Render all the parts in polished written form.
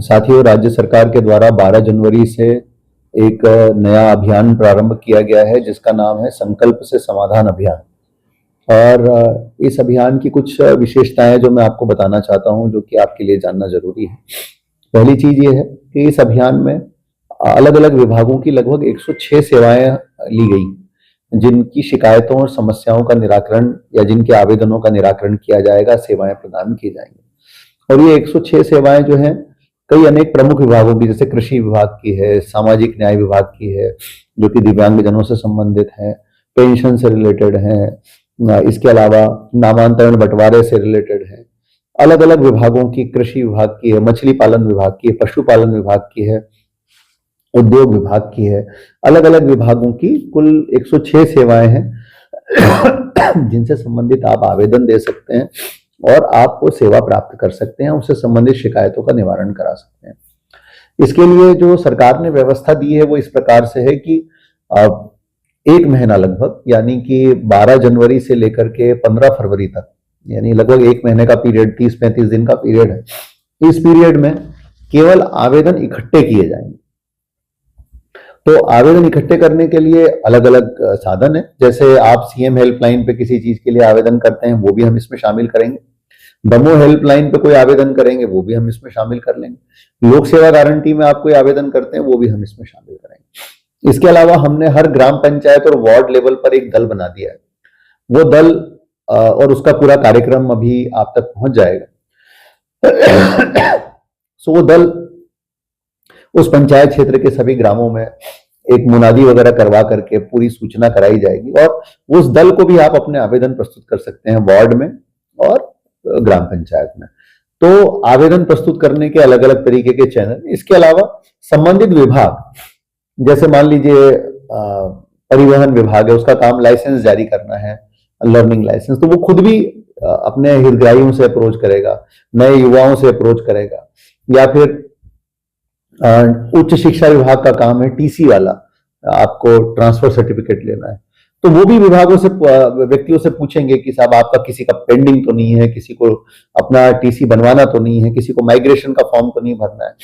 साथियों, राज्य सरकार के द्वारा 12 जनवरी से एक नया अभियान प्रारंभ किया गया है जिसका नाम है संकल्प से समाधान अभियान। और इस अभियान की कुछ विशेषताएं जो मैं आपको बताना चाहता हूं, जो कि आपके लिए जानना जरूरी है। पहली चीज ये है कि इस अभियान में अलग अलग विभागों की लगभग 106 सेवाएं ली गई, जिनकी शिकायतों और समस्याओं का निराकरण या जिनके आवेदनों का निराकरण किया जाएगा, सेवाएं प्रदान की जाएंगी। और ये 106 सेवाएं जो हैं कई अनेक प्रमुख विभागों की, जैसे कृषि विभाग की है, सामाजिक न्याय विभाग की है जो कि दिव्यांगजनों से संबंधित है, पेंशन से रिलेटेड है, इसके अलावा नामांतरण बंटवारे से रिलेटेड है, अलग अलग विभागों की, कृषि विभाग की है, मछली पालन विभाग की है, पशुपालन विभाग की है, उद्योग विभाग की है। अलग अलग विभागों की कुल 106 सेवाएं हैं जिनसे संबंधित आप आवेदन दे सकते हैं और आप वो सेवा प्राप्त कर सकते हैं, उससे संबंधित शिकायतों का निवारण करा सकते हैं। इसके लिए जो सरकार ने व्यवस्था दी है वो इस प्रकार से है कि एक महीना लगभग, यानी कि 12 जनवरी से लेकर के 15 फरवरी तक, यानी लगभग एक महीने का पीरियड, 30-35 दिन का पीरियड है। इस पीरियड में केवल आवेदन इकट्ठे किए जाएंगे। तो आवेदन इकट्ठे करने के लिए अलग अलग साधन है। जैसे आप सीएम हेल्पलाइन पे किसी चीज के लिए आवेदन करते हैं, वो भी हम इसमें शामिल करेंगे। दमोह हेल्पलाइन पे कोई आवेदन करेंगे, वो भी हम इसमें शामिल कर लेंगे। लोक सेवा गारंटी में आप कोई आवेदन करते हैं, वो भी हम इसमें शामिल करेंगे। इसके अलावा हमने हर ग्राम पंचायत और वार्ड लेवल पर एक दल बना दिया है। वो दल और उसका पूरा कार्यक्रम अभी आप तक पहुंच जाएगा। सो वो दल उस पंचायत क्षेत्र के सभी ग्रामों में एक मुनादी वगैरह करवा करके पूरी सूचना कराई जाएगी, और उस दल को भी आप अपने आवेदन प्रस्तुत कर सकते हैं वार्ड में और ग्राम पंचायत में। तो आवेदन प्रस्तुत करने के अलग अलग तरीके के चैनल। इसके अलावा संबंधित विभाग, जैसे मान लीजिए परिवहन विभाग है, उसका काम लाइसेंस जारी करना है, लर्निंग लाइसेंस, तो वो खुद भी अपने हितग्राहियों से अप्रोच करेगा, नए युवाओं से अप्रोच करेगा। या फिर उच्च शिक्षा विभाग का काम है टीसी वाला, आपको ट्रांसफर सर्टिफिकेट लेना है, तो वो भी विभागों से, व्यक्तियों से पूछेंगे कि साहब आपका किसी का पेंडिंग तो नहीं है, किसी को अपना टीसी बनवाना तो नहीं है, किसी को माइग्रेशन का फॉर्म तो नहीं भरना है,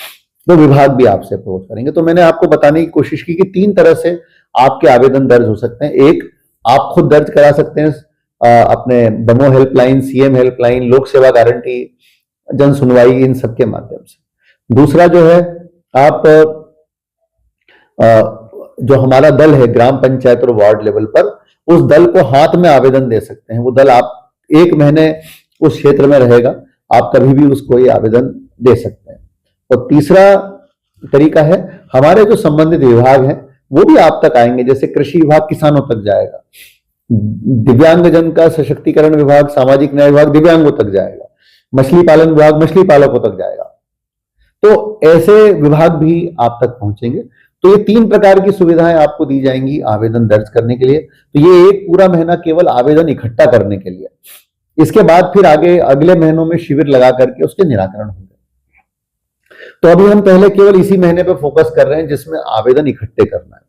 तो विभाग भी आपसे अप्रोच करेंगे। तो मैंने आपको बताने की कोशिश की कि 3 तरह से आपके आवेदन दर्ज हो सकते हैं। एक, आप खुद दर्ज करा सकते हैं अपने दमोह हेल्पलाइन, सीएम हेल्पलाइन, लोक सेवा गारंटी, जन सुनवाई, इन सबके माध्यम से। दूसरा जो है, आप जो हमारा दल है ग्राम पंचायत और वार्ड लेवल पर, उस दल को हाथ में आवेदन दे सकते हैं। वो दल आप 1 महीने उस क्षेत्र में रहेगा, आप कभी भी उसको ये आवेदन दे सकते हैं। और तीसरा तरीका है, हमारे जो संबंधित विभाग हैं वो भी आप तक आएंगे। जैसे कृषि विभाग किसानों तक जाएगा, दिव्यांगजन का सशक्तिकरण विभाग, सामाजिक न्याय विभाग दिव्यांगों तक जाएगा, मछली पालन विभाग मछली पालकों तक जाएगा। तो ऐसे विभाग भी आप तक पहुंचेंगे। तो ये 3 प्रकार की सुविधाएं आपको दी जाएंगी आवेदन दर्ज करने के लिए। तो ये एक पूरा महीना केवल आवेदन इकट्ठा करने के लिए। इसके बाद फिर आगे अगले महीनों में शिविर लगा करके उसके निराकरण होंगे। तो अभी हम पहले केवल इसी महीने पर फोकस कर रहे हैं जिसमें आवेदन इकट्ठे करना है।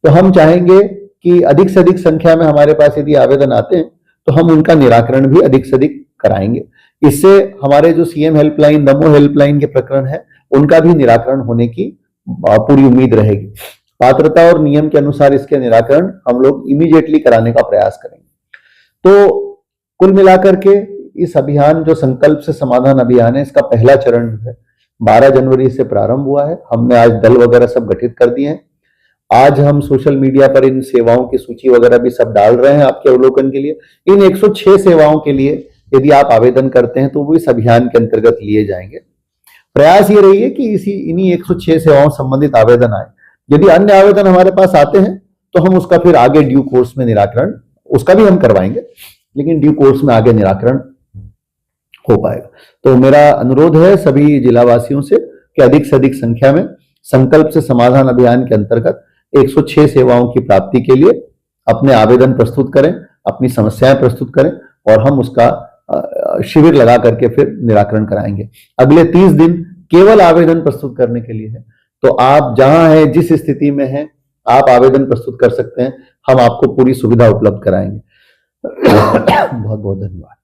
तो हम चाहेंगे कि अधिक से अधिक संख्या में हमारे पास यदि आवेदन आते हैं तो हम उनका निराकरण भी अधिक से अधिक कराएंगे। इससे हमारे जो सीएम हेल्पलाइन, दमोह हेल्पलाइन के प्रकरण है, उनका भी निराकरण होने की पूरी उम्मीद रहेगी। पात्रता और नियम के अनुसार इसके निराकरण हम लोग इमीडिएटली कराने का प्रयास करेंगे। तो कुल मिलाकर के इस अभियान, जो संकल्प से समाधान अभियान है, इसका पहला चरण है 12 जनवरी से प्रारंभ हुआ है। हमने आज दल वगैरह सब गठित कर दिए हैं। आज हम सोशल मीडिया पर इन सेवाओं की सूची वगैरह भी सब डाल रहे हैं आपके अवलोकन के लिए। इन 106 सेवाओं के लिए यदि आप आवेदन करते हैं तो वो इस अभियान के अंतर्गत लिए जाएंगे। प्रयास ये रही है कि इन्हीं 106 सेवाओं संबंधित आवेदन आए। यदि अन्य आवेदन हमारे पास आते हैं तो हम उसका फिर आगे ड्यू कोर्स में निराकरण, उसका भी हम करवाएंगे, लेकिन ड्यू कोर्स में आगे निराकरण हो पाएगा। तो मेरा अनुरोध है सभी जिलावासियों से कि अधिक से अधिक संख्या में संकल्प से समाधान अभियान के अंतर्गत 106 सेवाओं की प्राप्ति के लिए अपने आवेदन प्रस्तुत करें, अपनी समस्याएं प्रस्तुत करें, और हम उसका शिविर लगा करके फिर निराकरण कराएंगे। अगले 30 दिन केवल आवेदन प्रस्तुत करने के लिए है। तो आप जहां हैं, जिस स्थिति में हैं, आप आवेदन प्रस्तुत कर सकते हैं। हम आपको पूरी सुविधा उपलब्ध कराएंगे। बहुत बहुत धन्यवाद।